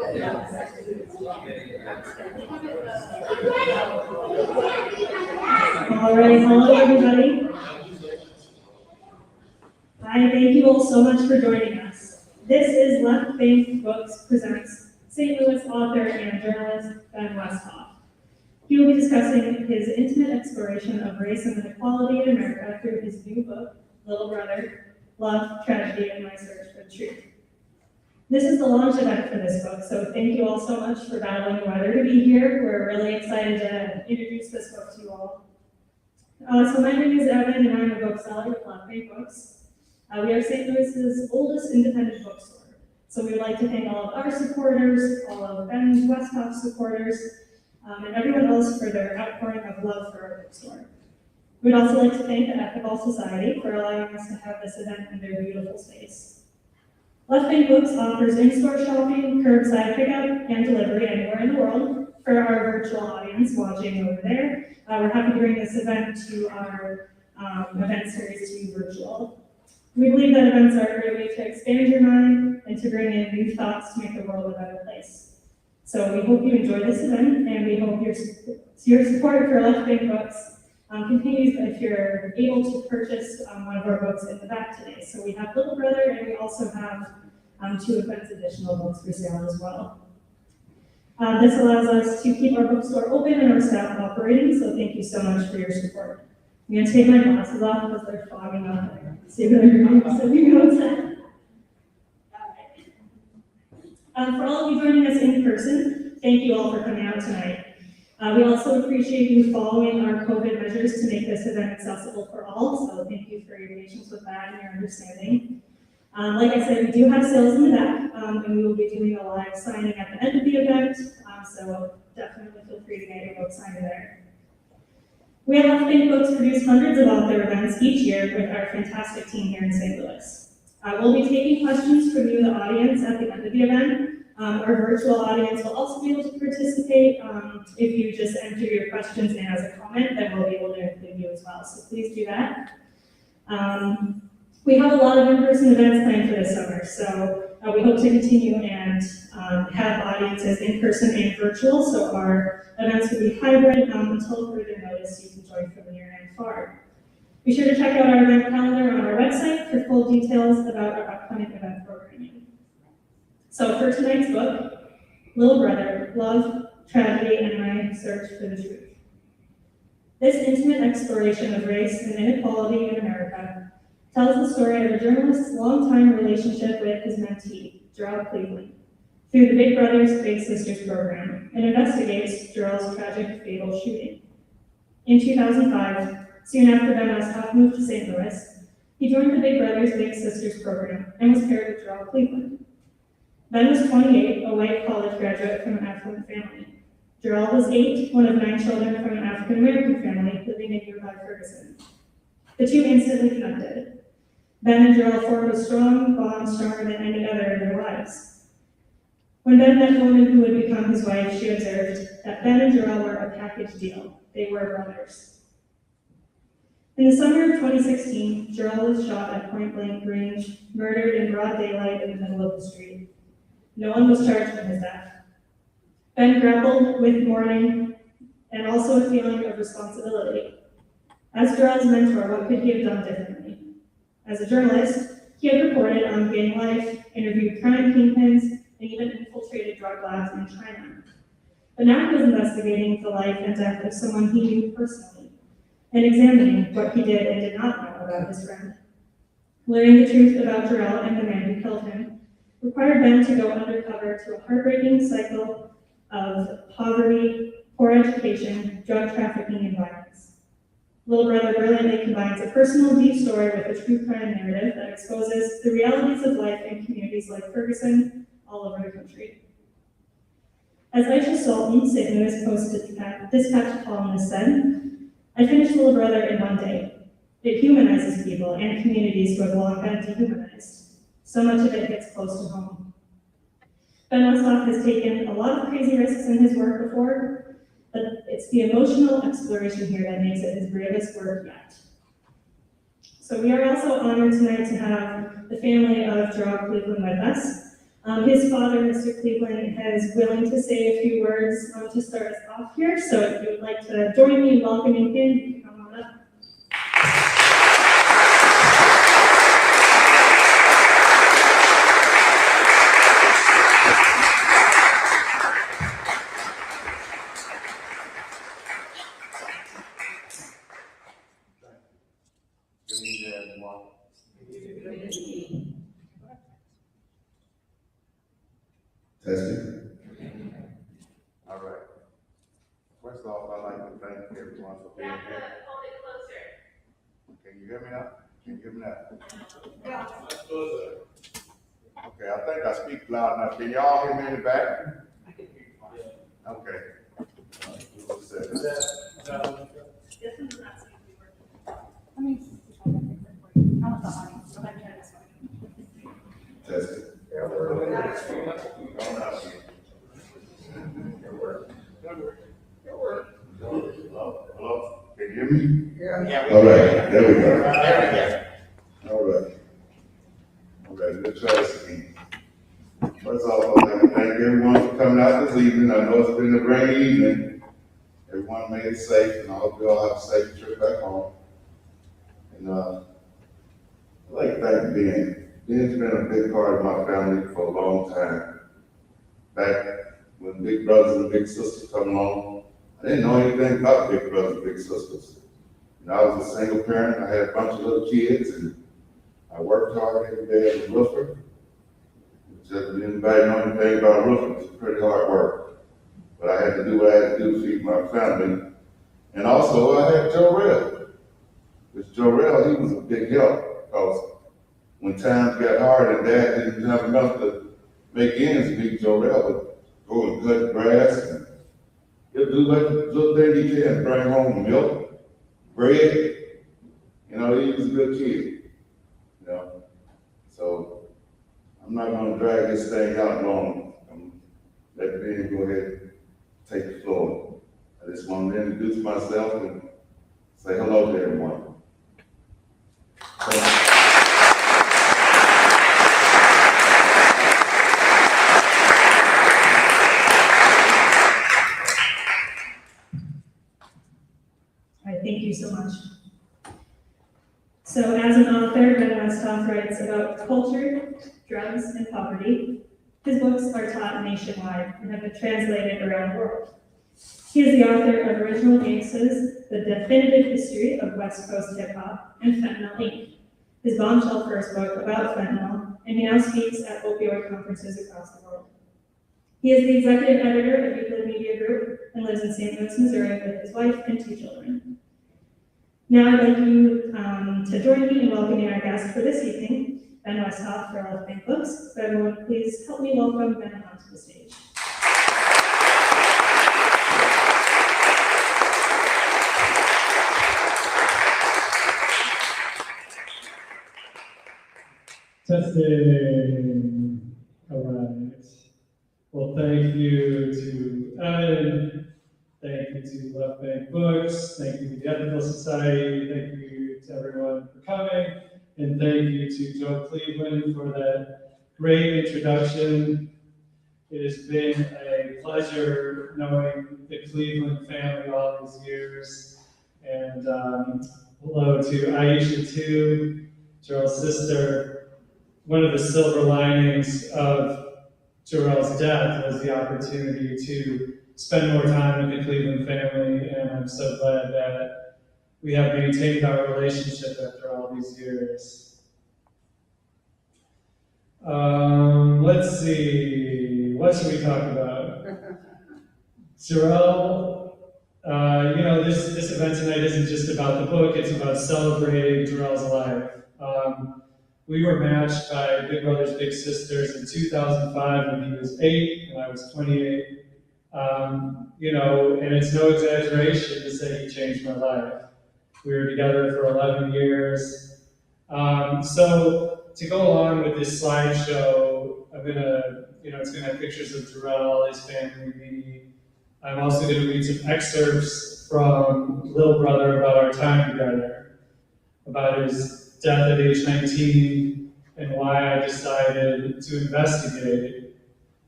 All right, hello everybody. Hi, thank you all so much for joining us. This is Left Bank Books presents St. Louis author and journalist Ben Westhoff. He will be discussing his intimate exploration of race and inequality in America through his new book, Little Brother, Love, Tragedy, and My Search for the Truth. This is the launch event for this book, so thank you all so much for battling the weather to be here. We're really excited to introduce this book to you all. So my name is Evan, and I'm a bookseller with Left Bank Books. We are St. Louis's oldest independent bookstore. So we would like to thank all of our supporters, all of Ben Westhoff's supporters, and everyone else for their outpouring of love for our bookstore. We'd also like to thank the Ethical Society for allowing us to have this event in their beautiful space. Left Bank Books offers in-store shopping, curbside pickup, and delivery anywhere in the world. For our virtual audience watching over there, we're happy to bring this event to our event series to virtual. We believe that events are a great way to expand your mind and to bring in new thoughts to make the world a better place. So we hope you enjoy this event, and we hope your support for Left Bank Books continues if you're able to purchase one of our books in the back today. So we have Little Brother, and we also have 2 events additional books for sale as well. This allows us to keep our bookstore open and our staff operating, so thank you so much for your support. I'm going to take my glasses off because they're fogging up there. See where they're going, so you know what's that. For all of you joining us in person, thank you all for coming out tonight. We also appreciate you following our COVID measures to make this event accessible for all, so thank you for your patience with that and your understanding. Like I said, we do have sales in the back, and we will be doing a live signing at the end of the event, so definitely feel free to get your book signed there. We at Left Bank Books produce hundreds of author events each year with our fantastic team here in St. Louis. We'll be taking questions from you, the audience, at the end of the event. Our virtual audience will also be able to participate. If you just enter your questions in as a comment, then we'll be able to include you as well, so please do that. We have a lot of in-person events planned for this summer, so we hope to continue and have audiences in person and virtual, so our events will be hybrid until further notice. You can join from near and far. Be sure to check out our event calendar on our website for full details about our upcoming event programming. So for tonight's book, Little Brother, Love, Tragedy, and My Search for the Truth. This intimate exploration of race and inequality in America tells the story of a journalist's longtime relationship with his mentee, Gerald Cleveland, through the Big Brothers Big Sisters program, and investigates Gerald's tragic fatal shooting. In 2005, soon after Ben Westhoff moved to St. Louis, he joined the Big Brothers Big Sisters program and was paired with Gerald Cleveland. Ben was 28, a white college graduate from an affluent family. Gerald was 8, one of 9 children from an African-American family living in nearby Ferguson. The two instantly connected. Ben and Gerald formed a strong bond, stronger than any other in their lives. When Ben met the woman who would become his wife, she observed that Ben and Gerald were a package deal. They were brothers. In the summer of 2016, Gerald was shot at point-blank range, murdered in broad daylight in the middle of the street. No one was charged in his death. Ben grappled with mourning and also a feeling of responsibility. As Gerald's mentor, what could he have done differently? As a journalist, he had reported on gang life, interviewed crime kingpins, and even infiltrated drug labs in China. But now he was investigating the life and death of someone he knew personally, and examining what he did and did not know about his friend. Learning the truth about Gerald and the man who killed him required Ben to go undercover to a heartbreaking cycle of poverty, poor education, drug trafficking, and violence. Little Brother brilliantly combines a personal deep story with a true crime narrative that exposes the realities of life in communities like Ferguson all over the country. As Aisha Sultan, St. Louis Post-Dispatch columnist said, "I finished Little Brother in one day. It humanizes people and communities who have long been dehumanized. So much of it hits close to home." Ben Westhoff has taken a lot of crazy risks in his work before, but it's the emotional exploration here that makes it his bravest work yet. So we are also honored tonight to have the family of Gerald Cleveland with us. His father, Mr. Cleveland, is willing to say a few words to start us off here. So if you would like to join me in welcoming him, you can come on up. Testing. All right. First off, I'd like to thank everyone for being here. Hold it closer. Can you hear me now? Can you hear me now? Okay, I think I speak loud enough. Can y'all hear me in the back? Okay. What's that? Testing. Hello? Can you hear me? Yeah. All right, there we go. All right. Let's try this again. First of all, I'd like to thank everyone for coming out this evening. I know it's been a rainy evening. Everyone made it safe, and I hope you all have a safe trip back home. And I'd like to thank Ben. Ben's been a big part of my family for a long time. Back when big brothers and big sisters come along, I didn't know anything about big brothers and big sisters. And I was a single parent. I had a bunch of little kids, and I worked hard every day as a roofer. Just anybody know anything about roofing, it's pretty hard work. But I had to do what I had to do to feed my family. And also I had Jorel. Because Jorel, he was a big help, because when times got hard and Dad didn't have enough to make ends meet, Jorel would go and cut grass, and he'll do like the little thing he can, bring home milk, bread. You know, he was a good kid. You know, so I'm not going to drag this thing out long. Let Ben go ahead and take the floor. I just want to introduce myself and say hello to everyone. Thank you so much. So as an author, Ben Westhoff writes about culture, drugs, and poverty. His books are taught nationwide and have been translated around the world. He is the author of Original Gangsters, The Definitive History of West Coast Hip Hop, and Fentanyl Inc., his bombshell first book about fentanyl, and he now speaks at opioid conferences across the world. He is the executive editor of Euclid Media Group and lives in St. Louis, Missouri with his wife and 2 children. Now I'd like you to join me in welcoming our guest for this evening, Ben Westhoff for Left Bank Books. So everyone, please help me welcome Ben onto the stage. Testing. All right. Well, thank you to Ed. Thank you to Left Bank Books. Thank you to the Ethical Society. Thank you to everyone for coming. And thank you to Joe Cleveland for that great introduction. It has been a pleasure knowing the Cleveland family all these years. And hello to Aisha too, Gerald's sister. One of the silver linings of Jorel's death was the opportunity to spend more time with the Cleveland family, and I'm so glad that we have maintained our relationship after all these years. Let's see, what should we talk about? Jorel, this event tonight isn't just about the book, it's about celebrating Jorel's life. We were matched by Big Brothers Big Sisters in 2005 when he was 8 and I was 28. And it's no exaggeration to say he changed my life. We were together for 11 years. So to go along with this slideshow, it's gonna have pictures of Jorel, his family, me. I'm also gonna read some excerpts from Little Brother about our time together, about his death at age 19, and why I decided to investigate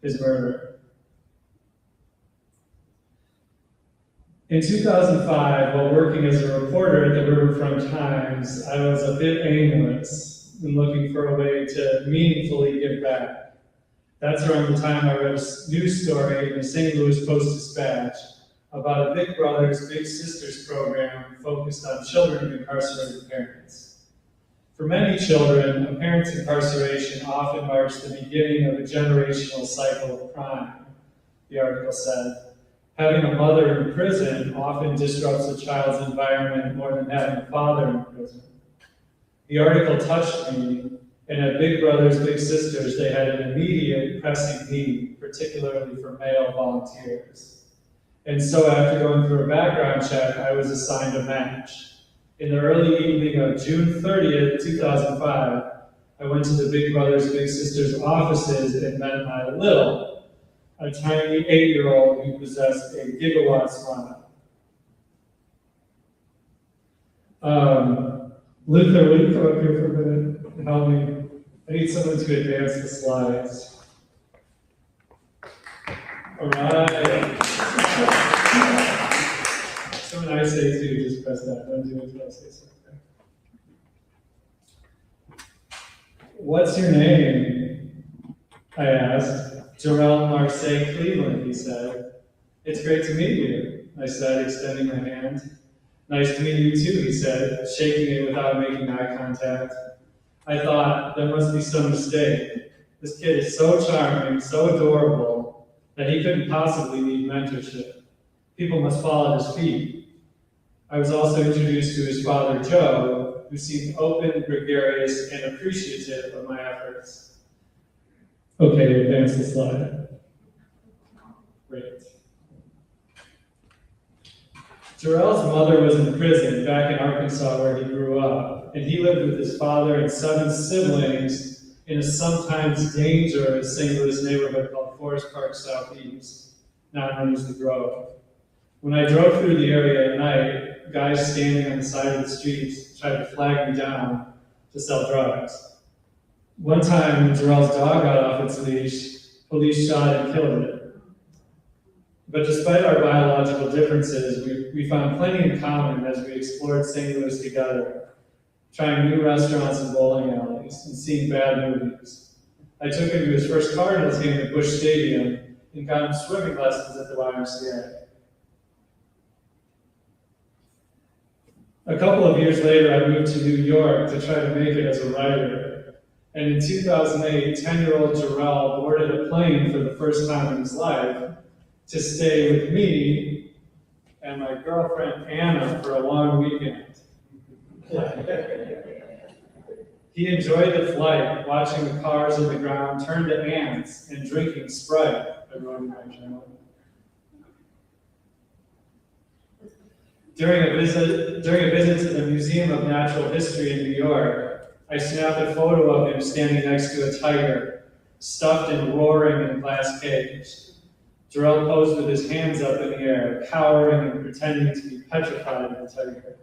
his murder. In 2005, while working as a reporter at the Riverfront Times, I was a bit aimless and looking for a way to meaningfully give back. That's around the time I read a news story in the St. Louis Post-Dispatch about a Big Brothers Big Sisters program focused on children of incarcerated parents. For many children, a parent's incarceration often marks the beginning of a generational cycle of crime, the article said. Having a mother in prison often disrupts a child's environment more than having a father in prison. The article touched me, and at Big Brothers Big Sisters, they had an immediate pressing need, particularly for male volunteers. And so after going through a background check, I was assigned a match. In the early evening of June 30th, 2005, I went to the Big Brothers Big Sisters offices and met my Lil, a tiny 8-year-old who possessed a gigawatt smile. Luther, will you come up here for a minute and help me? I need someone to advance the slides. All right. So when I say two, just press that. Don't do it until I say something. What's your name? I asked. Jarrell Marseille Cleveland, he said. It's great to meet you, I said, extending my hand. Nice to meet you too, he said, shaking it without making eye contact. I thought, there must be some mistake. This kid is so charming, so adorable, that he couldn't possibly need mentorship. People must fall at his feet. I was also introduced to his father, Joe, who seemed open, gregarious, and appreciative of my efforts. Okay, advance the slide. Great. Jarrell's mother was in prison back in Arkansas where he grew up, and he lived with his father and 7 siblings in a sometimes dangerous St. Louis neighborhood called Forest Park Southeast, now known as the Grove. When I drove through the area at night, guys standing on the side of the streets tried to flag me down to sell drugs. One time, when Jarrell's dog got off its leash, police shot and killed it. But despite our biological differences, we found plenty in common as we explored St. Louis together, trying new restaurants and bowling alleys, and seeing bad movies. I took him to his first Cardinals game at Busch Stadium and got him swimming lessons at the YMCA. A couple of years later, I moved to New York to try to make it as a writer. And in 2008, 10-year-old Jarrell boarded a plane for the first time in his life to stay with me and my girlfriend Anna for a long weekend. He enjoyed the flight, watching the cars on the ground turn to ants and drinking Sprite, I wrote in my journal. During a visit to the Museum of Natural History in New York, I snapped a photo of him standing next to a tiger, stuffed and roaring in a glass cage. Jarrell posed with his hands up in the air, cowering and pretending to be petrified of the tiger.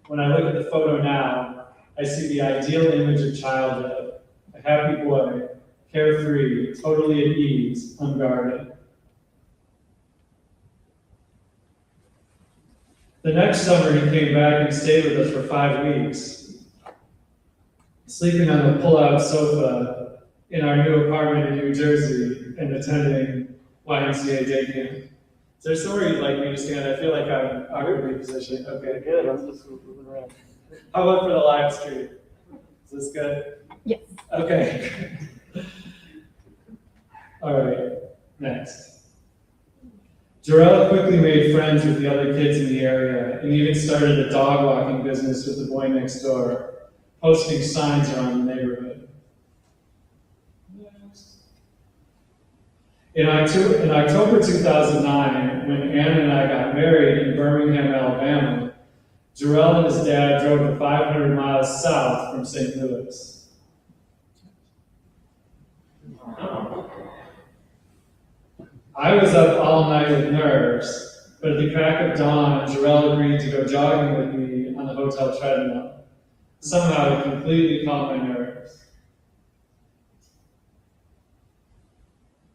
When I look at the photo now, I see the ideal image of childhood, a happy boy, carefree, totally at ease, unguarded. The next summer, he came back and stayed with us for 5 weeks, sleeping on the pull-out sofa in our new apartment in New Jersey and attending YMCA day camp. Is there somewhere you'd like me to stand? I feel like I'm awkwardly positioned. Okay, good. I'm just moving around. How about for the live stream? Is this good? Yes. Okay. All right, next. Jarrell quickly made friends with the other kids in the area and even started a dog walking business with the boy next door, posting signs around the neighborhood. In October 2009, when Anna and I got married in Birmingham, Alabama, Jarrell and his dad drove the 500 miles south from St. Louis. I was up all night with nerves, but at the crack of dawn, Jarrell agreed to go jogging with me on the hotel treadmill. Somehow it completely calmed my nerves.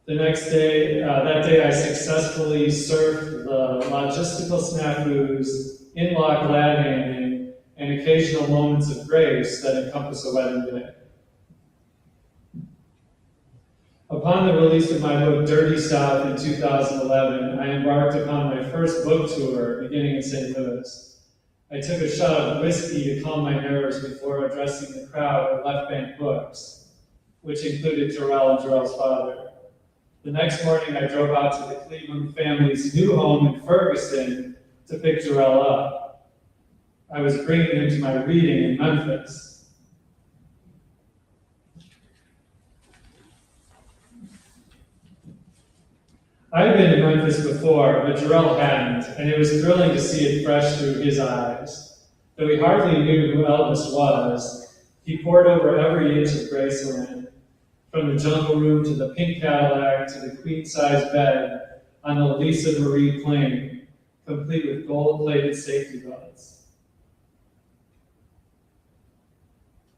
The next day, that day I successfully surfed the logistical snafus, in-law glad-handing, and occasional moments of grace that encompass a wedding day. Upon the release of my book, Dirty South, in 2011, I embarked upon my first book tour beginning in St. Louis. I took a shot of whiskey to calm my nerves before addressing the crowd at Left Bank Books, which included Jarrell and Jarrell's father. The next morning, I drove out to the Cleveland family's new home in Ferguson to pick Jarrell up. I was bringing him to my reading in Memphis. I had been in Memphis before, but Jarrell hadn't, and it was thrilling to see it fresh through his eyes. Though he hardly knew who Elvis was, he pored over every inch of Graceland, from the jungle room to the pink Cadillac to the queen-size bed on the Lisa Marie plane, complete with gold-plated safety belts.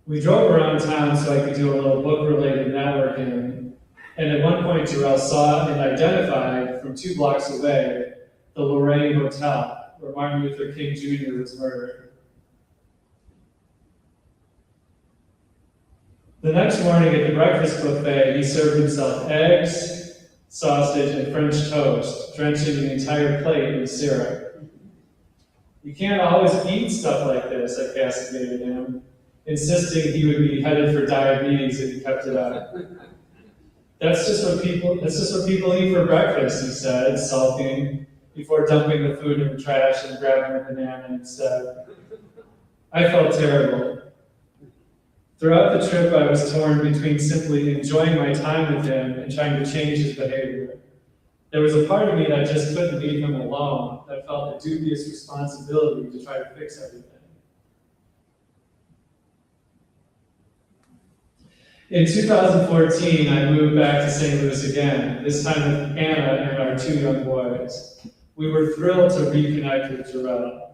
We drove around town so I could do a little book-related networking, and at one point Jarrell saw and identified from 2 blocks away the Lorraine Hotel, where Martin Luther King Jr. was murdered. The next morning at the breakfast buffet, he served himself eggs, sausage, and French toast, drenching the entire plate in syrup. You can't always eat stuff like this, I castigated him, insisting he would be headed for diabetes if he kept it up. That's just what people eat for breakfast, he said, sulking, before dumping the food in the trash and grabbing a banana instead. I felt terrible. Throughout the trip, I was torn between simply enjoying my time with him and trying to change his behavior. There was a part of me that just couldn't leave him alone, that felt a dubious responsibility to try to fix everything. In 2014, I moved back to St. Louis again, this time with Anna and our 2 young boys. We were thrilled to reconnect with Jarrell.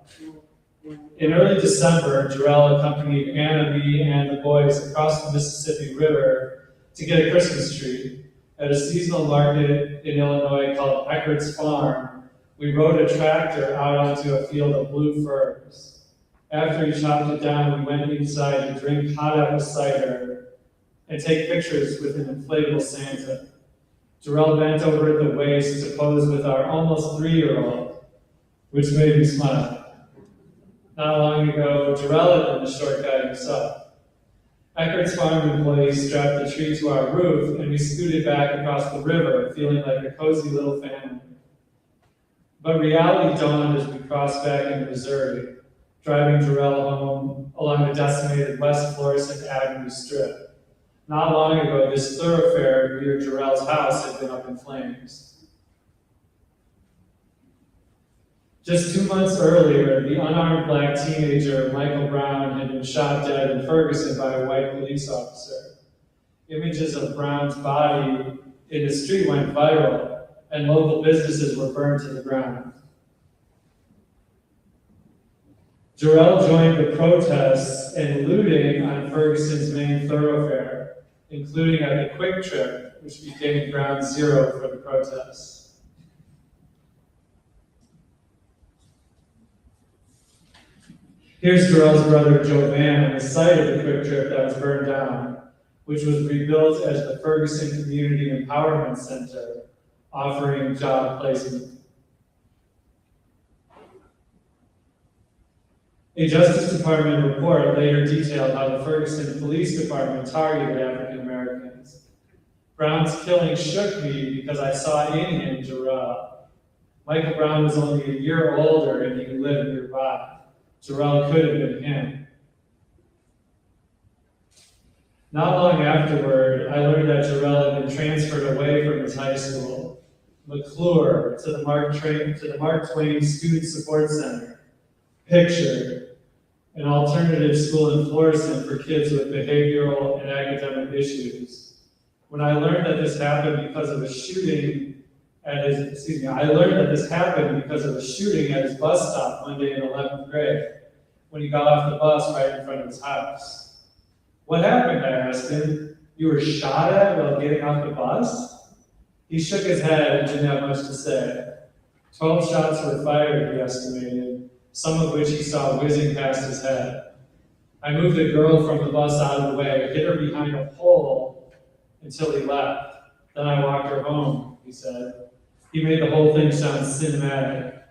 In early December, Jarrell accompanied Anna, me, and the boys across the Mississippi River to get a Christmas tree. At a seasonal market in Illinois called Eckert's Farm, we rode a tractor out onto a field of blue firs. After he chopped it down, we went inside to drink hot apple cider and take pictures with an inflatable Santa. Jarrell bent over at the waist to pose with our almost 3-year-old, which made me smile. Not long ago, Jarrell had been the short guy himself. Eckert's Farm employees strapped the tree to our roof, and we scooted back across the river, feeling like a cozy little family. But reality dawned as we crossed back into Missouri, driving Jarrell home along the decimated West Florissant Avenue Strip. Not long ago, this thoroughfare near Jarrell's house had been up in flames. Just 2 months earlier, the unarmed black teenager, Michael Brown, had been shot dead in Ferguson by a white police officer. Images of Brown's body in the street went viral, and local businesses were burned to the ground. Jarrell joined the protests and looting on Ferguson's main thoroughfare, including at the Quick Trip, which became ground zero for the protests. Here's Jarrell's brother Joe Van on the site of the Quick Trip that was burned down, which was rebuilt as the Ferguson Community Empowerment Center, offering job placement. A Justice Department report later detailed how the Ferguson Police Department targeted African Americans. Brown's killing shook me because I saw in him Jarrell. Michael Brown was only a year older and he lived nearby. Jarrell could have been him. Not long afterward, I learned that Jarrell had been transferred away from his high school, McClure, to the Mark Twain Student Support Center, Picture, an alternative school in Florissant for kids with behavioral and academic issues. When I learned that this happened because of a shooting at his, I learned that this happened because of a shooting at his bus stop Monday in 11th grade, when he got off the bus right in front of his house. What happened, I asked him. You were shot at while getting off the bus? He shook his head and didn't have much to say. 12 shots were fired, he estimated, some of which he saw whizzing past his head. I moved a girl from the bus out of the way, hid her behind a pole until he left. Then I walked her home, he said. He made the whole thing sound cinematic.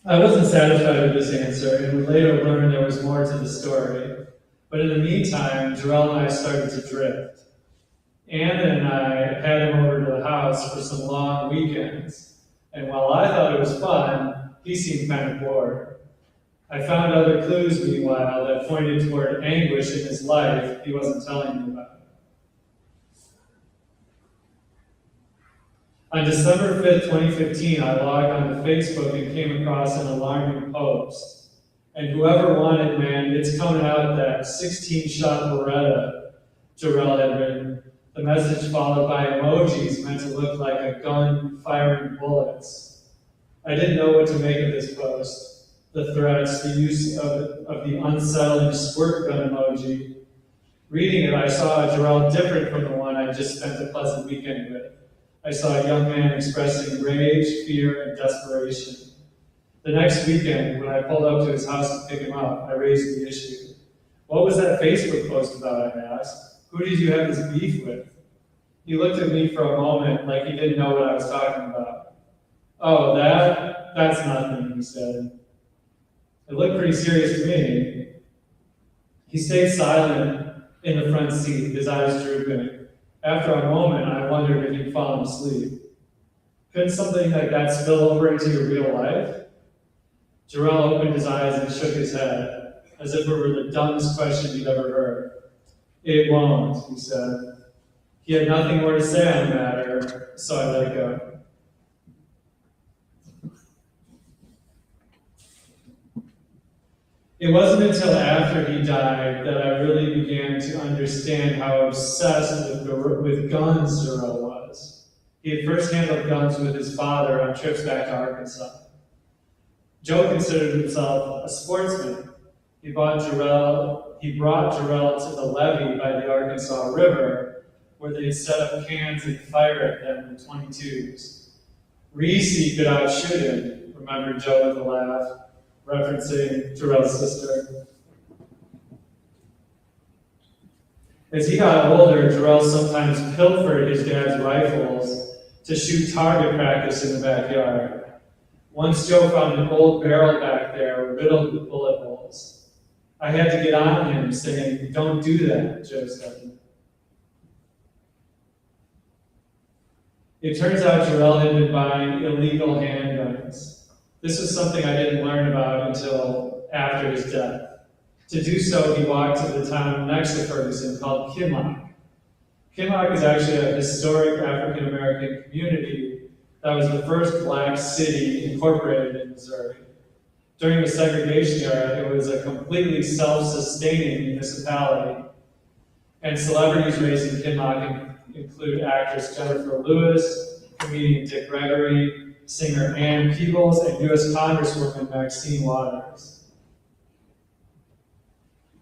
I wasn't satisfied with this answer, and would later learn there was more to the story. But in the meantime, Jarrell and I started to drift. Anna and I had him over to the house for some long weekends, and while I thought it was fun, he seemed kind of bored. I found other clues, meanwhile, that pointed toward anguish in his life he wasn't telling me about. On December 5th, 2015, I logged onto Facebook and came across an alarming post. And whoever wanted, man, it's coming out that 16-shot Beretta, Jarrell had written. The message followed by emojis meant to look like a gun firing bullets. I didn't know what to make of this post. The threats, the use of the unsettling squirt gun emoji. Reading it, I saw a Jarrell different from the one I just spent a pleasant weekend with. I saw a young man expressing rage, fear, and desperation. The next weekend, when I pulled up to his house to pick him up, I raised the issue. What was that Facebook post about, I asked. Who did you have this beef with? He looked at me for a moment like he didn't know what I was talking about. Oh, that's nothing, he said. It looked pretty serious to me. He stayed silent in the front seat, his eyes drooping. After a moment, I wondered if he'd fallen asleep. Couldn't something like that spill over into your real life? Jarrell opened his eyes and shook his head, as if it were the dumbest question he'd ever heard. It won't, he said. He had nothing more to say on the matter, so I let it go. It wasn't until after he died that I really began to understand how obsessed with guns Jarrell was. He had first handled guns with his father on trips back to Arkansas. Joe considered himself a sportsman. He brought Jarrell to the levee by the Arkansas River, where they'd set up cans and fire at them with 22s. Reese could outshoot him, remembered Joe with a laugh, referencing Jarrell's sister. As he got older, Jarrell sometimes pilfered his dad's rifles to shoot target practice in the backyard. Once Joe found an old barrel back there riddled with bullet holes. I had to get on him, saying, "Don't do that," Joe said. It turns out Jarrell had been buying illegal handguns. This was something I didn't learn about until after his death. To do so, he walked to the town next to Ferguson called Kinloch. Kinloch is actually a historic African-American community that was the first black city incorporated in Missouri. During the segregation era, it was a completely self-sustaining municipality, and celebrities raised in Kinloch include actress Jennifer Lewis, comedian Dick Gregory, singer Ann Peebles, and U.S. Congresswoman Maxine Waters.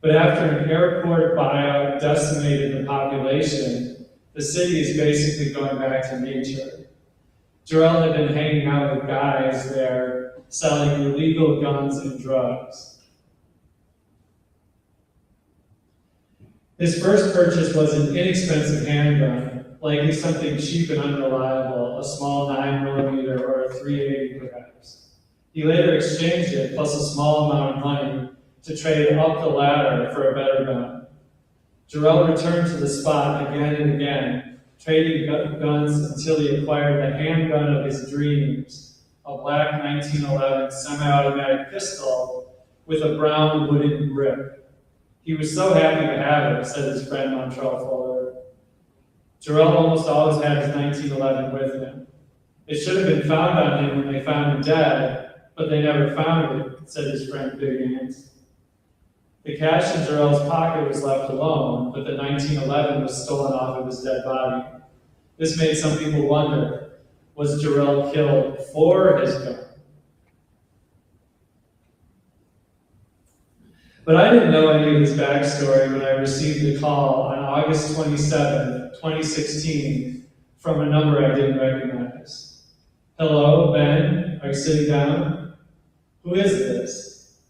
But after an airport buyout decimated the population, the city is basically going back to nature. Jarrell had been hanging out with guys there selling illegal guns and drugs. His first purchase was an inexpensive handgun, likely something cheap and unreliable, a small 9mm or a .380 perhaps. He later exchanged it, plus a small amount of money, to trade up the ladder for a better gun. Jarrell returned to the spot again and again, trading guns until he acquired the handgun of his dreams, a black 1911 semi-automatic pistol with a brown wooden grip. He was so happy to have it, said his friend Montrell Fuller. Jarrell almost always had his 1911 with him. It should have been found on him when they found him dead, but they never found it, said his friend Big Ant. The cash in Jarrell's pocket was left alone, but the 1911 was stolen off of his dead body. This made some people wonder, was Jarrell killed for his gun? But I didn't know any of his backstory when I received a call on August 27, 2016, from a number I didn't recognize. Hello, Ben, are you sitting down? Who is this?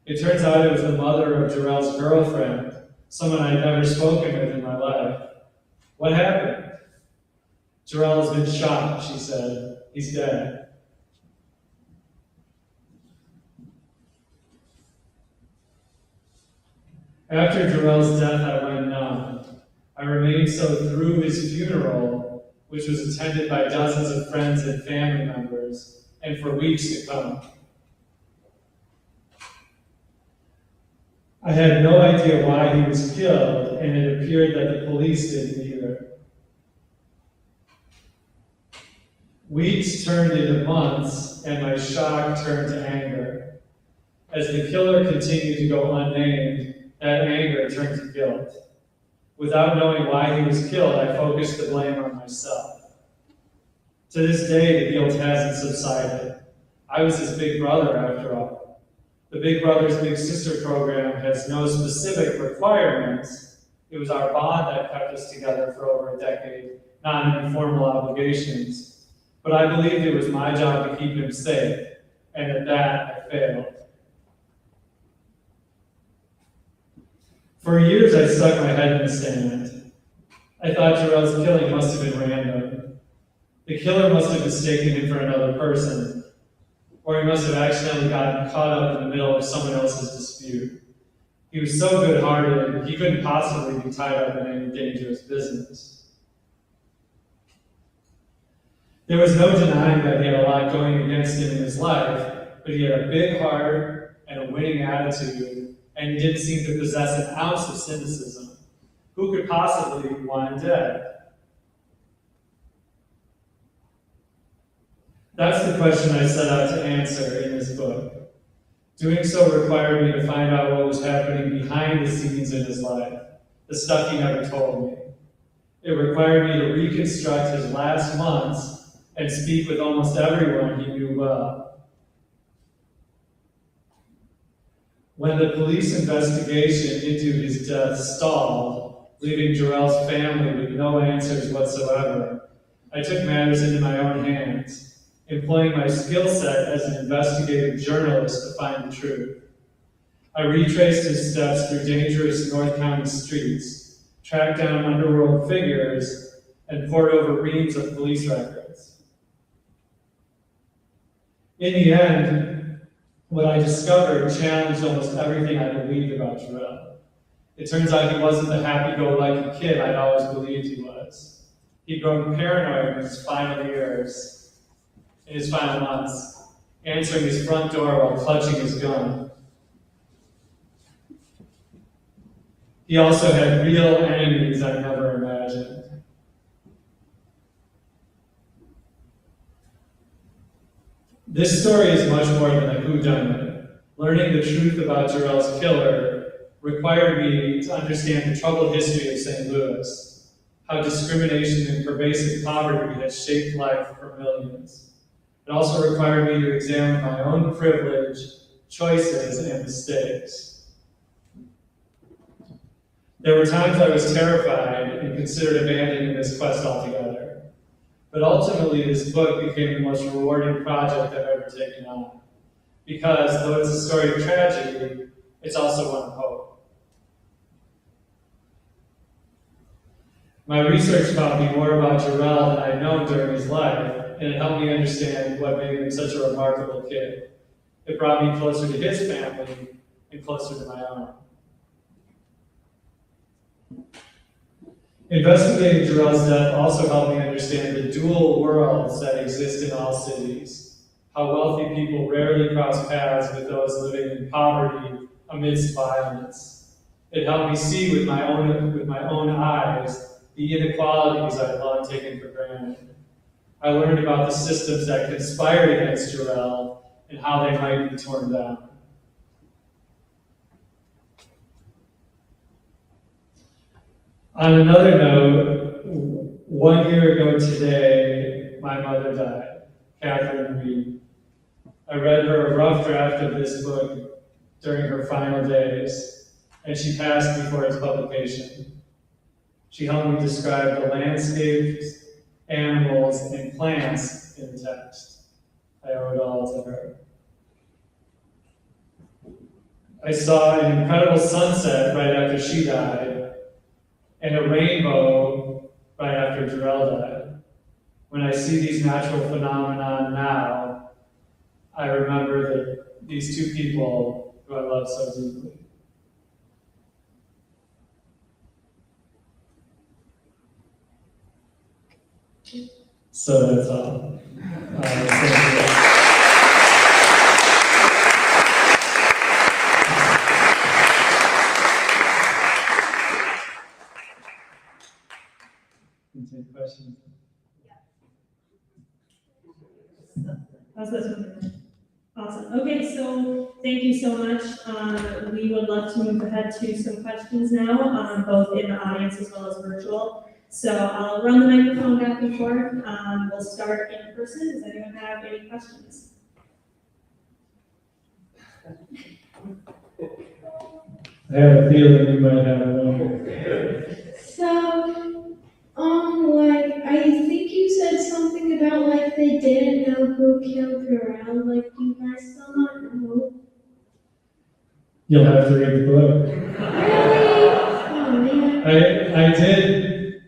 It turns out it was the mother of Jarrell's girlfriend, someone I'd never spoken with in my life. What happened? Jarrell has been shot, she said. He's dead. After Jarrell's death, I went numb. I remained so through his funeral, which was attended by dozens of friends and family members, and for weeks to come. I had no idea why he was killed, and it appeared that the police didn't either. Weeks turned into months, and my shock turned to anger. As the killer continued to go unnamed, that anger turned to guilt. Without knowing why he was killed, I focused the blame on myself. To this day, the guilt hasn't subsided. I was his big brother, after all. The Big Brothers Big Sister program has no specific requirements. It was our bond that kept us together for over a decade, not any formal obligations. But I believed it was my job to keep him safe, and at that, I failed. For years, I stuck my head in the sand. I thought Jarrell's killing must have been random. The killer must have mistaken him for another person, or he must have accidentally gotten caught up in the middle of someone else's dispute. He was so good-hearted, he couldn't possibly be tied up in any dangerous business. There was no denying that he had a lot going against him in his life, but he had a big heart and a winning attitude, and he didn't seem to possess an ounce of cynicism. Who could possibly want him dead? That's the question I set out to answer in this book. Doing so required me to find out what was happening behind the scenes in his life, the stuff he never told me. It required me to reconstruct his last months and speak with almost everyone he knew well. When the police investigation into his death stalled, leaving Jarrell's family with no answers whatsoever, I took matters into my own hands, employing my skill set as an investigative journalist to find the truth. I retraced his steps through dangerous North County streets, tracked down underworld figures, and pored over reams of police records. In the end, what I discovered challenged almost everything I believed about Jarrell. It turns out he wasn't the happy-go-lucky kid I'd always believed he was. He'd grown paranoid in his final years, in his final months, answering his front door while clutching his gun. He also had real enemies I never imagined. This story is much more than a whodunit. Learning the truth about Jarrell's killer required me to understand the troubled history of St. Louis, how discrimination and pervasive poverty has shaped life for millions. It also required me to examine my own privilege, choices, and mistakes. There were times I was terrified and considered abandoning this quest altogether. But ultimately, this book became the most rewarding project I've ever taken on. Because, though it's a story of tragedy, it's also one of hope. My research taught me more about Jarrell than I'd known during his life, and it helped me understand what made him such a remarkable kid. It brought me closer to his family and closer to my own. Investigating Jarrell's death also helped me understand the dual worlds that exist in all cities, how wealthy people rarely cross paths with those living in poverty amidst violence. It helped me see with my own eyes the inequalities I'd long taken for granted. I learned about the systems that conspired against Jarrell and how they might be torn down. On another note, 1 year ago today, my mother died, Catherine Reed. I read her a rough draft of this book during her final days, and she passed before its publication. She helped me describe the landscapes, animals, and plants in the text. I owe it all to her. I saw an incredible sunset right after she died, and a rainbow right after Jarrell died. When I see these natural phenomena now, I remember that these two people who I love so deeply. So that's all. Thank you. Take questions. How's this one? Awesome. Okay, so thank you so much. We would love to move ahead to some questions now, both in the audience as well as virtual. So I'll run the microphone back and forth. We'll start in person. Does anyone have any questions? I have a feeling you might have one. So, like, I think you said something about, like, they didn't know who killed Jarrell. Like, do you guys still not know? You'll have to read the book. Really? Oh, man. I did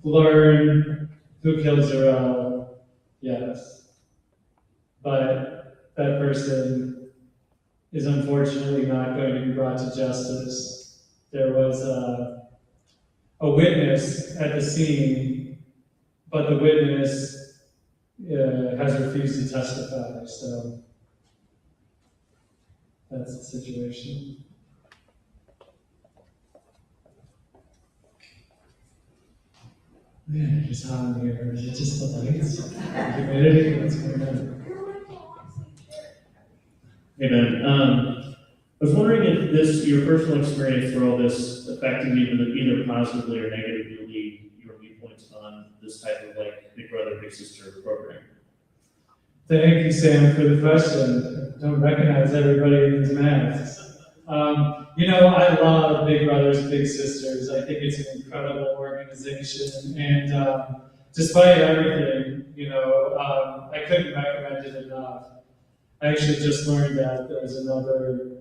learn who killed Jarrell, yes. But that person is unfortunately not going to be brought to justice. There was a witness at the scene, but the witness has refused to testify, so that's the situation. Man, it's hot in here. Is it just the lights? The humidity? What's going on? Hey Ben, I was wondering if your personal experience through all this affected you either positively or negatively your viewpoints on this type of like Big Brother, Big Sister program. Thank you, Sam, for the question. I don't recognize everybody in these masks. I love Big Brothers, Big Sisters. I think it's an incredible organization, and despite everything, I couldn't recommend it enough. I actually just learned that there's another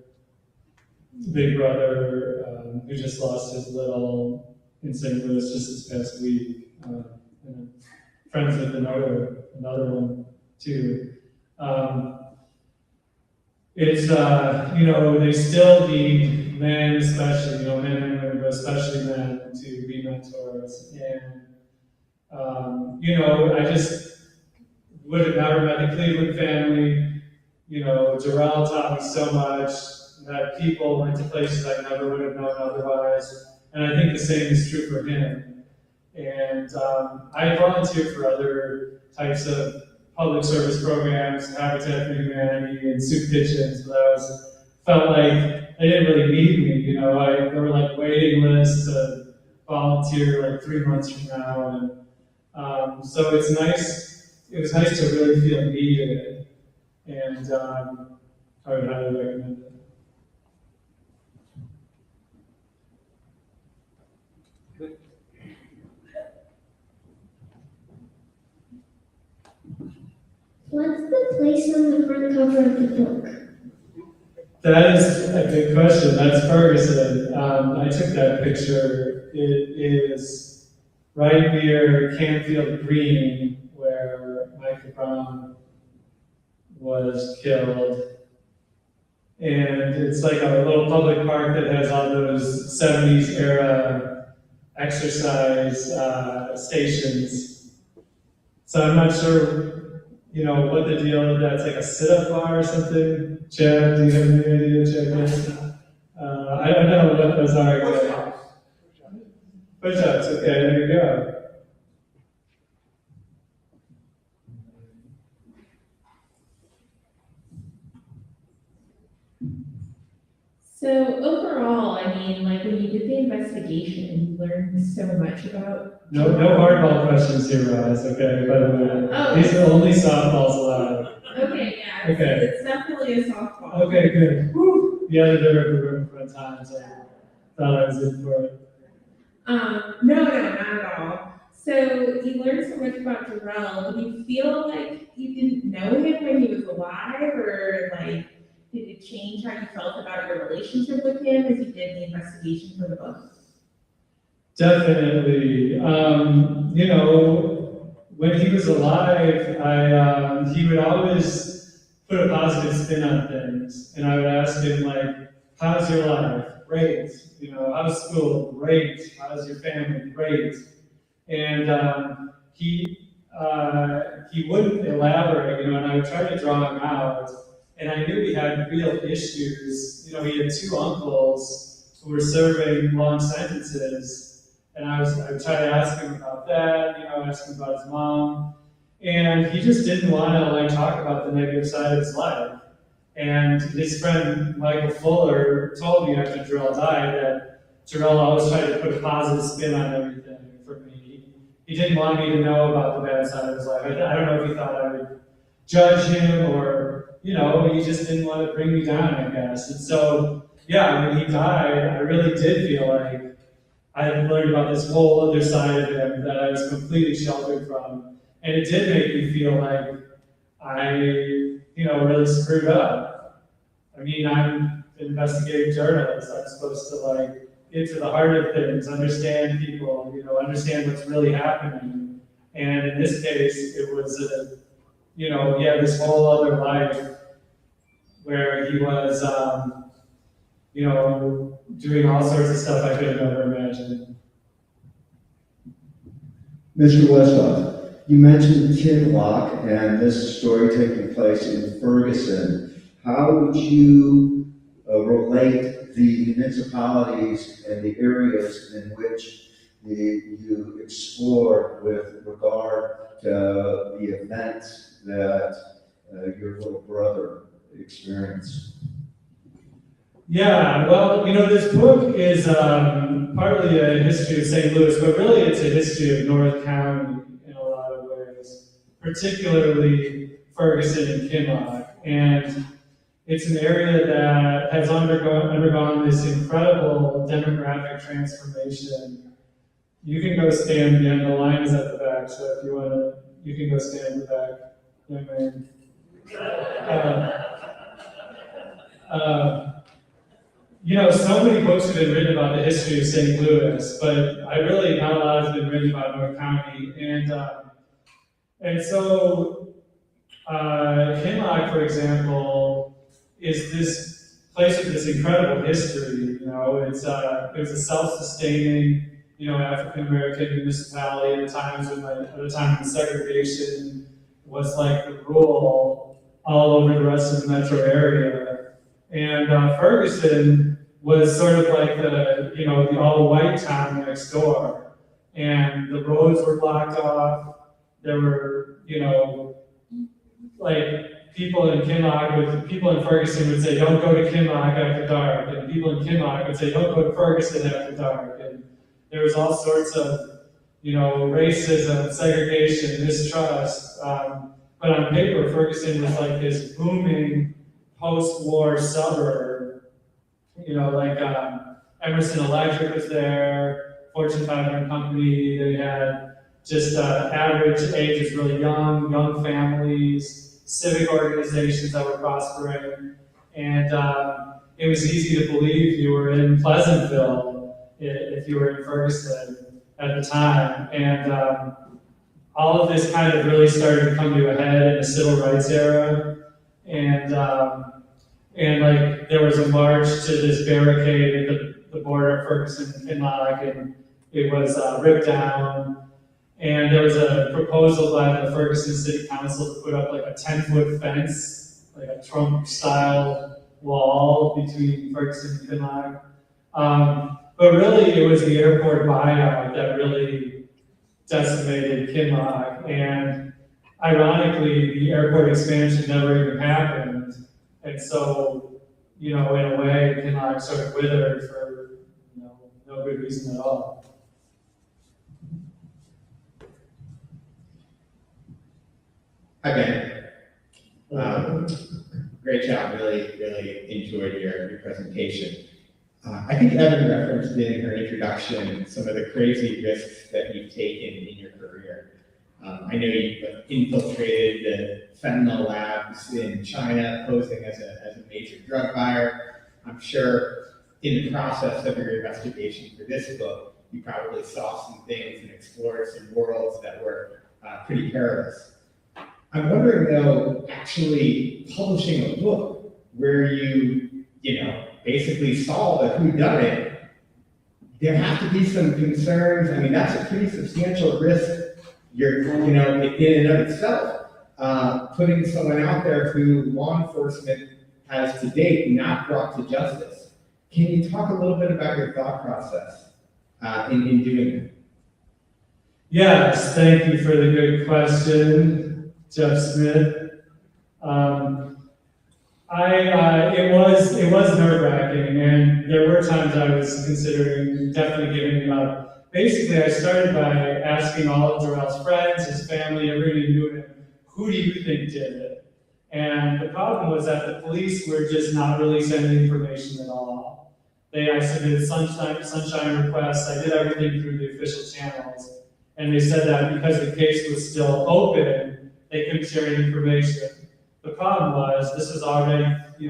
Big Brother who just lost his little in St. Louis just this past week. And I'm friends with another one too. It's they still need men, especially men and women, but especially men, to be mentors. And I just would have never met the Cleveland family. Jarrell taught me so much. That people went to places I never would have known otherwise. And I think the same is true for him. And I volunteered for other types of public service programs, Habitat for Humanity, and soup kitchens, but felt like they didn't really need me. There were like waiting lists to volunteer like 3 months from now. And so it's nice. It was nice to really feel needed. And I would highly recommend it. What's the place on the front cover of the book? That is a good question. That's Ferguson. I took that picture. It is right near Canfield Green, where Michael Brown was killed. And it's like a little public park that has all those 70s era exercise stations. So I'm not sure what the deal is. That's like a sit-up bar or something. Chad, do you have any idea, Chad? I don't know what those are exactly. Push-ups, okay, there you go. So overall, when you did the investigation, you learned so much about. No hardball questions here, Roz, okay, by the way. Oh. These are only softballs allowed. Okay, yeah. Okay. It's definitely a softball. Okay, good. Woo. the editor of the room for times, I thought I was in for it. No, not at all. So you learned so much about Jarrell. Do you feel like you didn't know him when he was alive, or like did it change how you felt about your relationship with him as you did the investigation for the book? Definitely. When he was alive, he would always put a positive spin on things. And I would ask him, like, how's your life? Great. How's school? Great. How's your family? Great. And he wouldn't elaborate, and I would try to draw him out. And I knew he had real issues. He had two uncles who were serving long sentences. And I would try to ask him about that, ask him about his mom. And he just didn't want to talk about the negative side of his life. And his friend Michael Fuller told me after Jarrell died that Jarrell always tried to put a positive spin on everything for me. He didn't want me to know about the bad side of his life. I don't know if he thought I would judge him or, he just didn't want to bring me down, I guess. And so, when he died, I really did feel like I learned about this whole other side of him that I was completely sheltered from. And it did make me feel like I, really screwed up. I mean, I'm an investigative journalist. I'm supposed to get to the heart of things, understand people, understand what's really happening. And in this case, it was this whole other life where he was, doing all sorts of stuff I could have never imagined. Mr. Westhoff, you mentioned Kinloch and this story taking place in Ferguson. How would you relate the municipalities and the areas in which you explore with regard to the events that your little brother experienced? Yeah, well, this book is partly a history of St. Louis, but really it's a history of North County in a lot of ways, particularly Ferguson and Kinloch. And it's an area that has undergone this incredible demographic transformation. You can go stand again, the line is at the back, so if you want to, you can go stand in the back. Young man. So many books have been written about the history of St. Louis, but not a lot has been written about North County. And so Kinloch, for example, is this place with this incredible history. It was a self-sustaining, African American municipality at the time when segregation was the rule all over the rest of the metro area. And Ferguson was sort of the all-white town next door. And the roads were blocked off. There were, people in Ferguson would say, don't go to Kinloch after dark. And people in Kinloch would say, don't go to Ferguson after dark. And there was all sorts of, racism, segregation, mistrust. But on paper, Ferguson was this booming post-war suburb. Emerson Electric was there, Fortune 500 company. They had just average age is really young families, civic organizations that were prospering. And it was easy to believe you were in Pleasantville if you were in Ferguson at the time. And all of this kind of really started to come to a head in the civil rights era. And there was a march to this barricade at the border of Ferguson and Kinloch, and it was ripped down. And there was a proposal by the Ferguson City Council to put up a 10-foot fence, a Trump-style wall between Ferguson and Kinloch. But really, it was the airport buyout that really decimated Kinloch. And ironically, the airport expansion never even happened. And so, in a way, Kinloch sort of withered for no good reason at all. Hi, Ben. Great job. Really enjoyed your presentation. I think Evan referenced in her introduction some of the crazy risks that you've taken in your career. I know you've infiltrated the fentanyl labs in China, posing as a major drug buyer. I'm sure in the process of your investigation for this book, you probably saw some things and explored some worlds that were pretty perilous. I'm wondering though, actually publishing a book where you basically solve a whodunit, there have to be some concerns. I mean, that's a pretty substantial risk. In and of itself, putting someone out there who law enforcement has to date not brought to justice. Can you talk a little bit about your thought process in doing that? Yes, thank you for the good question, Jeff Smith. It was nerve-wracking, and there were times I was considering definitely giving up. Basically, I started by asking all of Jarrell's friends, his family, everyone who knew him, who do you think did it? And the problem was that the police were just not really sending information at all. I submitted sunshine requests, I did everything through the official channels, and they said that because the case was still open, they couldn't share any information. The problem was, this was already, 2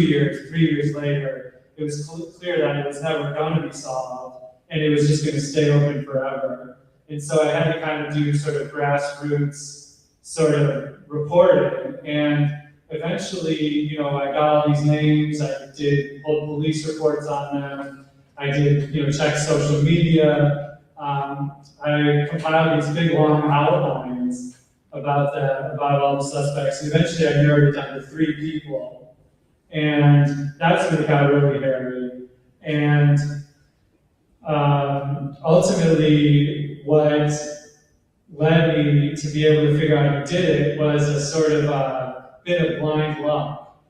years, 3 years later, it was clear that it was never going to be solved, and it was just going to stay open forever. And so I had to kind of do sort of grassroots sort of reporting, and eventually, I got all these names, I did pull police reports on them, I did, check social media, I compiled these big long outlines about all the suspects. And eventually I narrowed it down to 3 people. And that's when it got really hairy. And ultimately what led me to be able to figure out who did it was a sort of a bit of blind luck.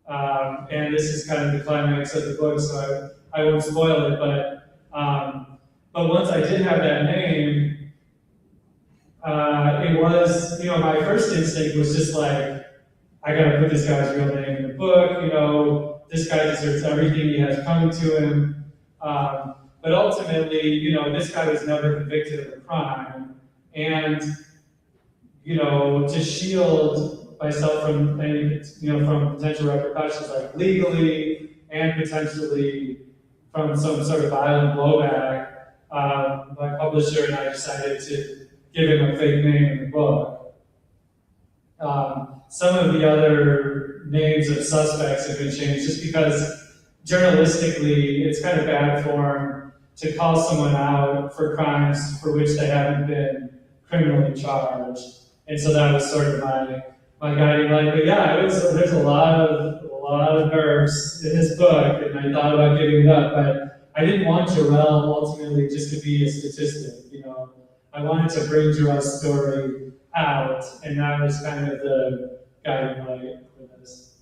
And this is kind of the climax of the book, so I won't spoil it, but once I did have that name, it was, my first instinct was just like, I gotta put this guy's real name in the book, this guy deserves everything he has coming to him. But ultimately, this guy was never convicted of a crime. And, to shield myself from any, from potential repercussions, like legally and potentially from some sort of violent blowback, my publisher and I decided to give him a fake name in the book. Some of the other names of suspects have been changed just because journalistically it's kind of bad form to call someone out for crimes for which they haven't been criminally charged. And so that was sort of my guiding light. But yeah, there's a lot of nerves in this book, and I thought about giving it up, but I didn't want Jarrell ultimately just to be a statistic, I wanted to bring Jarrell's story out, and that was kind of the guiding light for this.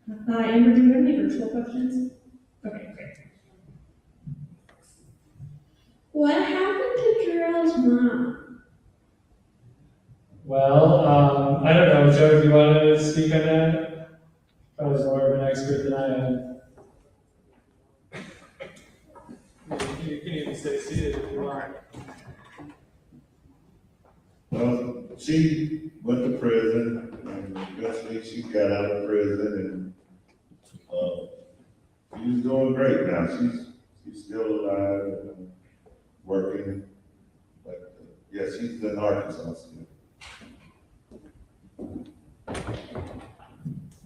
Amber, do you have any virtual questions? Okay, great. What happened to Jarrell's mom? Well, I don't know, Joe, do you want to speak on that? Probably more of an expert than I am. You can even stay seated if you want. Well, she went to prison, and eventually she got out of prison, and she's doing great now. She's still alive and working, but yeah, she's in Arkansas still.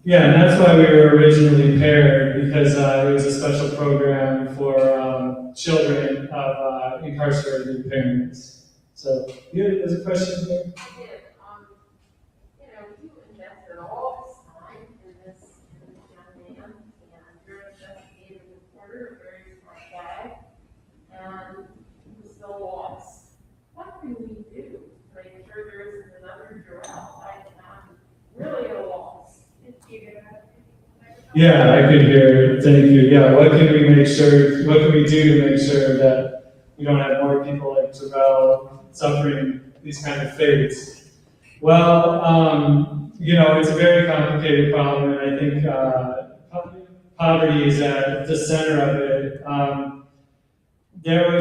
Yeah, and that's why we were originally paired, because it was a special program for children of incarcerated parents. So, there's a question here? I did. You invested all this time in this young man, and you're an investigative reporter, a very smart guy, and he was so lost. What can we do to make sure there isn't another Jarrell? I'm really at a loss. Yeah, I could hear it. Thank you. Yeah, what can we do to make sure that we don't have more people like Jarrell suffering these kind of fates? Well, you know, it's a very complicated problem, and I think poverty is at the center of it. There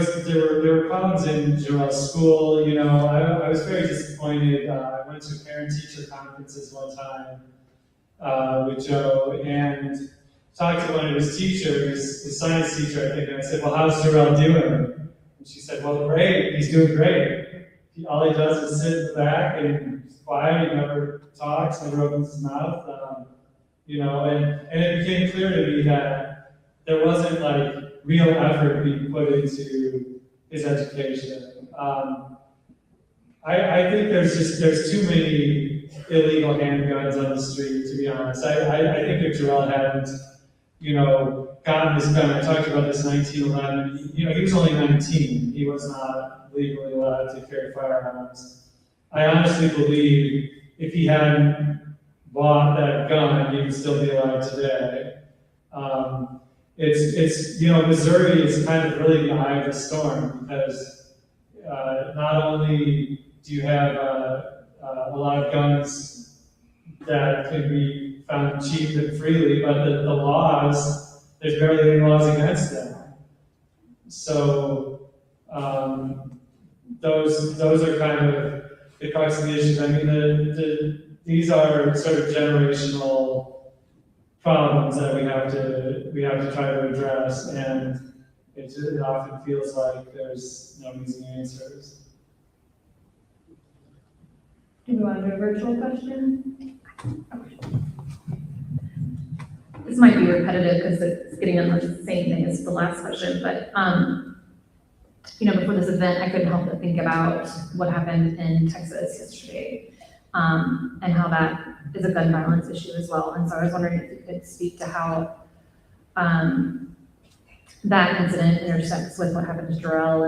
were problems in Joel's school. You know, I was very disappointed. I went to parent-teacher conferences one time with Joe and talked to one of his teachers, his science teacher, I think, and I said, "Well, how's Joel doing?" And she said, "Well, great. He's doing great. All he does is sit in the back and he's quiet. He never talks, never opens his mouth." You know, and it became clear to me that there wasn't like real effort being put into his education. I think there's too many illegal handguns on the street, to be honest. I think if Joel hadn't, you know, gotten this gun, I talked about this 1911, you know, he was only 19. He was not legally allowed to carry firearms. I honestly believe if he hadn't bought that gun, he would still be alive today. It's you know, Missouri is kind of really the eye of the storm because not only do you have a lot of guns that can be found cheap and freely, but the laws, there's barely any laws against them. So those are kind of the crux of the issue. I mean, these are sort of generational problems that we have to try to address, and it often feels like there's no easy answers. Do we want to do a virtual question? This might be repetitive because it's getting on the same thing as the last question, but you know, before this event, I couldn't help but think about what happened in Texas yesterday, and how that is a gun violence issue as well. And so I was wondering if you could speak to how that incident intersects with what happened to Jarrell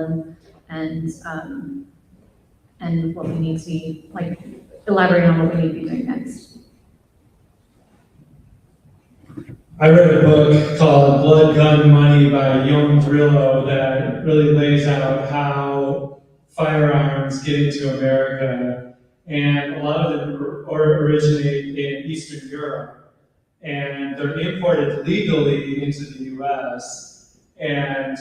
and what we need to be, like, elaborate on what we need to be doing next. I read a book called Blood, Gun, Money by Young Drillo that really lays out how firearms get into America, and a lot of them originate in Eastern Europe, and they're imported legally into the US, and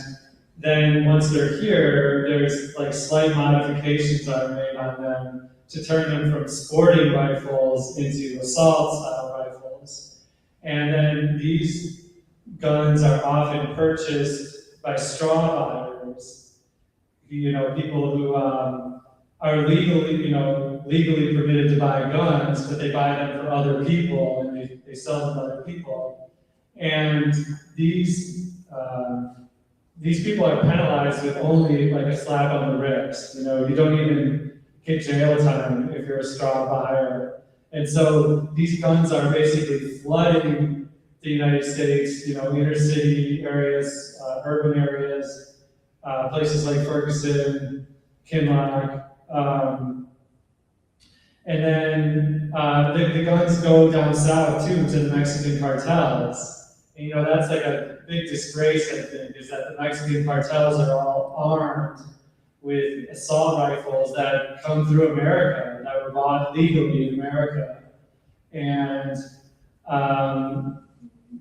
then once they're here, there's like slight modifications are made on them to turn them from sporting rifles into assault-style rifles. And then these guns are often purchased by straw buyers, you know, people who are legally permitted to buy guns, but they buy them for other people and they sell them to other people. And these people are penalized with only like a slap on the wrist. You know, you don't even get jail time if you're a straw buyer. And so these guns are basically flooding the United States, you know, inner city areas, urban areas, places like Ferguson, Kinloch. And then the guns go down south too to the Mexican cartels. And, you know, that's like a big disgrace, I think, is that the Mexican cartels are all armed with assault rifles that come through America, that were bought legally in America. And,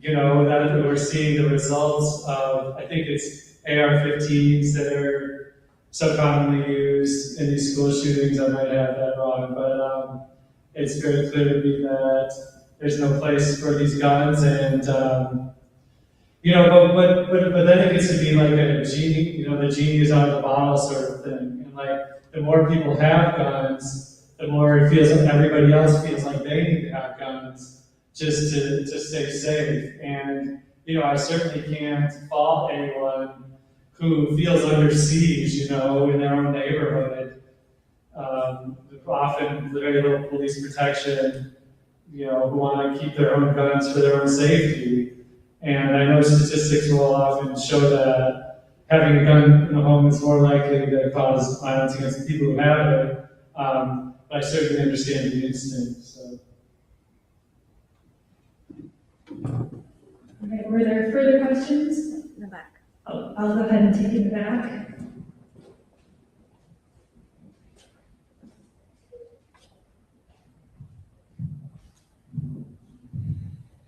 you know, that we're seeing the results of, I think it's AR-15s that are so commonly used in these school shootings. I might have that wrong, but it's very clear to me that there's no place for these guns, and you know, but then it gets to be like a genie, you know, the genie is out of the bottle sort of thing. And like the more people have guns, the more it feels like everybody else feels like they need to have guns just to stay safe. And you know, I certainly can't fault anyone who feels under siege, you know, in their own neighborhood. Often very little police protection, you know, who want to keep their own guns for their own safety. And I know statistics will often show that having a gun in the home is more likely to cause violence against the people who have it. But I certainly understand the instinct. So. Okay, were there further questions? In the back. I'll go ahead and take it back.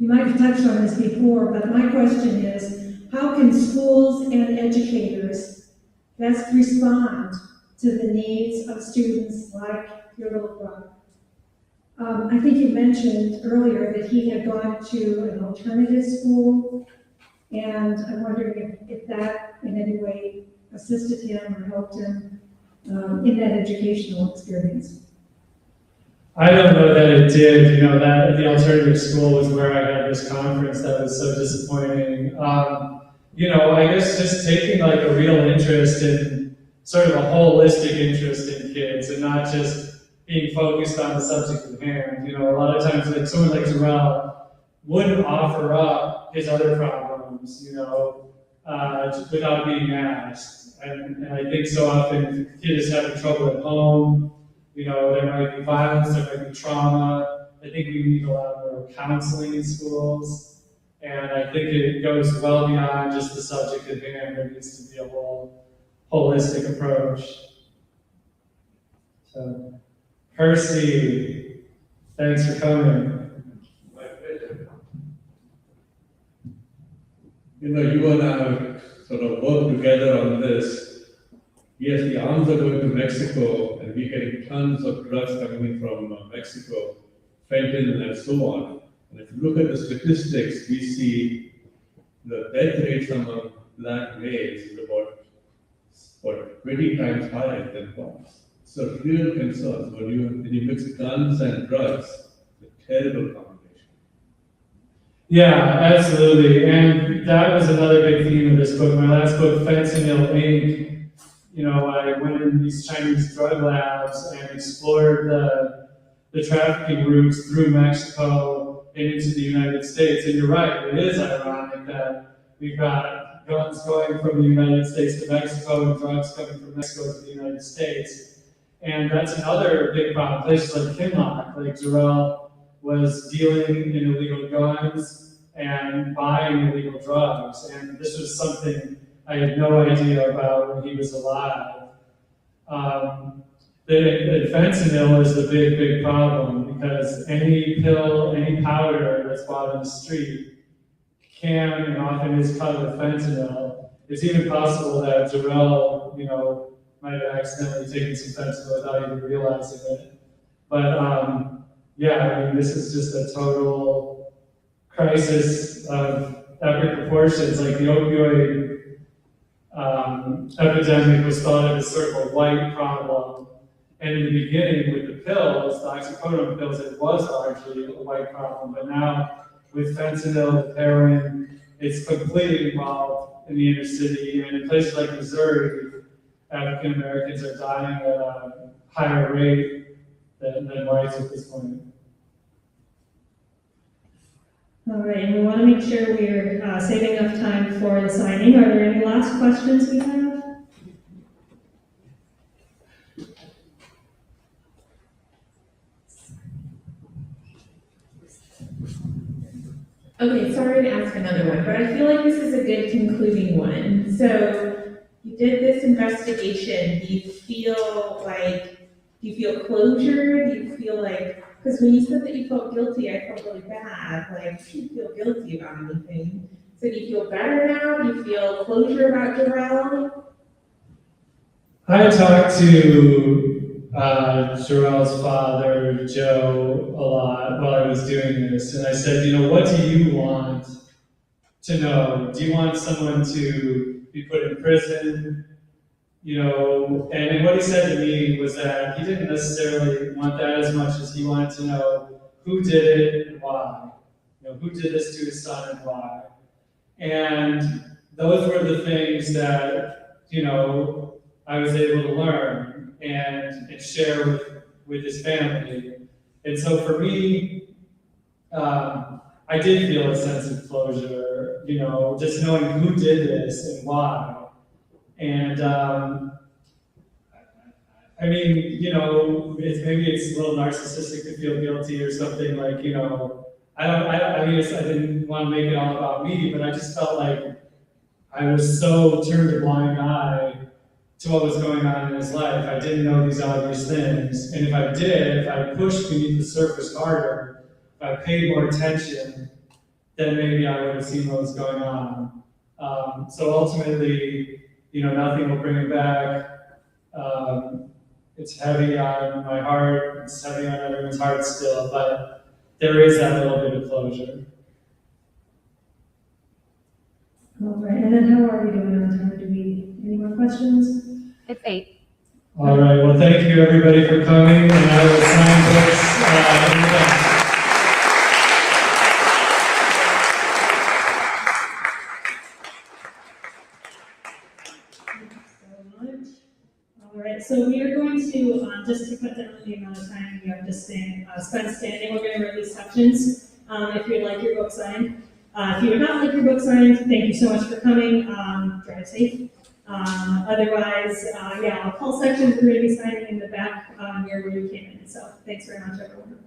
You might have touched on this before, but my question is, how can schools and educators best respond to the needs of students like your little brother? I think you mentioned earlier that he had gone to an alternative school, and I'm wondering if that in any way assisted him or helped him in that educational experience. I don't know that it did, that the alternative school was where I had this conference that was so disappointing. I guess just taking like a real interest in, sort of a holistic interest in kids and not just being focused on the subject at hand. A lot of times like someone like Jarrell wouldn't offer up his other problems, without being asked. And I think so often kids having trouble at home, there might be violence, there might be trauma. I think we need a lot more counseling in schools. And I think it goes well beyond just the subject at hand. There needs to be a whole holistic approach. So, Percy, thanks for coming. My pleasure. You and I have sort of worked together on this. Yes, the arms are going to Mexico, and we're getting tons of drugs coming in from Mexico, fentanyl and so on. And if you look at the statistics, we see the death rates among black males is about 20 times higher than whites. So real concerns when you mix guns and drugs, it's a terrible combination. Yeah, absolutely. And that was another big theme of this book. My last book, Fentanyl Inc., I went in these Chinese drug labs and explored the trafficking routes through Mexico and into the United States. And you're right, it is ironic that we've got guns going from the United States to Mexico and drugs coming from Mexico to the United States. And that's another big problem. Places like Kinloch, like Jarrell was dealing in illegal guns and buying illegal drugs. And this was something I had no idea about when he was alive. The fentanyl is the big, big problem because any pill, any powder that's bought on the street can and often is covered with fentanyl. It's even possible that Jarrell, might have accidentally taken some fentanyl without even realizing it. But this is just a total crisis of epic proportions. Like the opioid epidemic was thought of as sort of a white problem. And in the beginning with the pills, the oxycodone pills, it was largely a white problem. But now with fentanyl, heroin, it's completely involved in the inner city. And in places like Missouri, African Americans are dying at a higher rate than whites at this point. All right, and we want to make sure we're saving enough time for the signing. Are there any last questions we have? Okay, sorry to ask another one, but I feel like this is a good concluding one. So you did this investigation. Do you feel closure? Do you feel like, because when you said that you felt guilty, I felt really bad. Like, you feel guilty about anything. So do you feel better now? Do you feel closure about Jarrell? I talked to Jarrell's father, Joe, a lot while I was doing this, and I said, what do you want to know? Do you want someone to be put in prison? And what he said to me was that he didn't necessarily want that as much as he wanted to know who did it and why. Who did this to his son and why. And those were the things that, I was able to learn and share with his family. And so for me, I did feel a sense of closure, just knowing who did this and why. And maybe it's a little narcissistic to feel guilty or something like, I didn't want to make it all about me, but I just felt like I was so turned a blind eye to what was going on in his life. I didn't know these obvious things. And if I did, if I pushed beneath the surface harder, if I paid more attention, then maybe I would have seen what was going on. So ultimately, nothing will bring it back. It's heavy on my heart, it's heavy on everyone's heart still, but there is that little bit of closure. All right, and then how are we doing on time? Any more questions? It's 8. All right, well, thank you everybody for coming, and I will sign this in the back. All right, so we are going to, just to cut down the amount of time we have to spend standing, we're going to release sections. If you'd like your book signed. If you would not like your book signed, thank you so much for coming. Drive safe. Otherwise, I'll call sections. We're going to be signing in the back near where you came in. So thanks very much, everyone.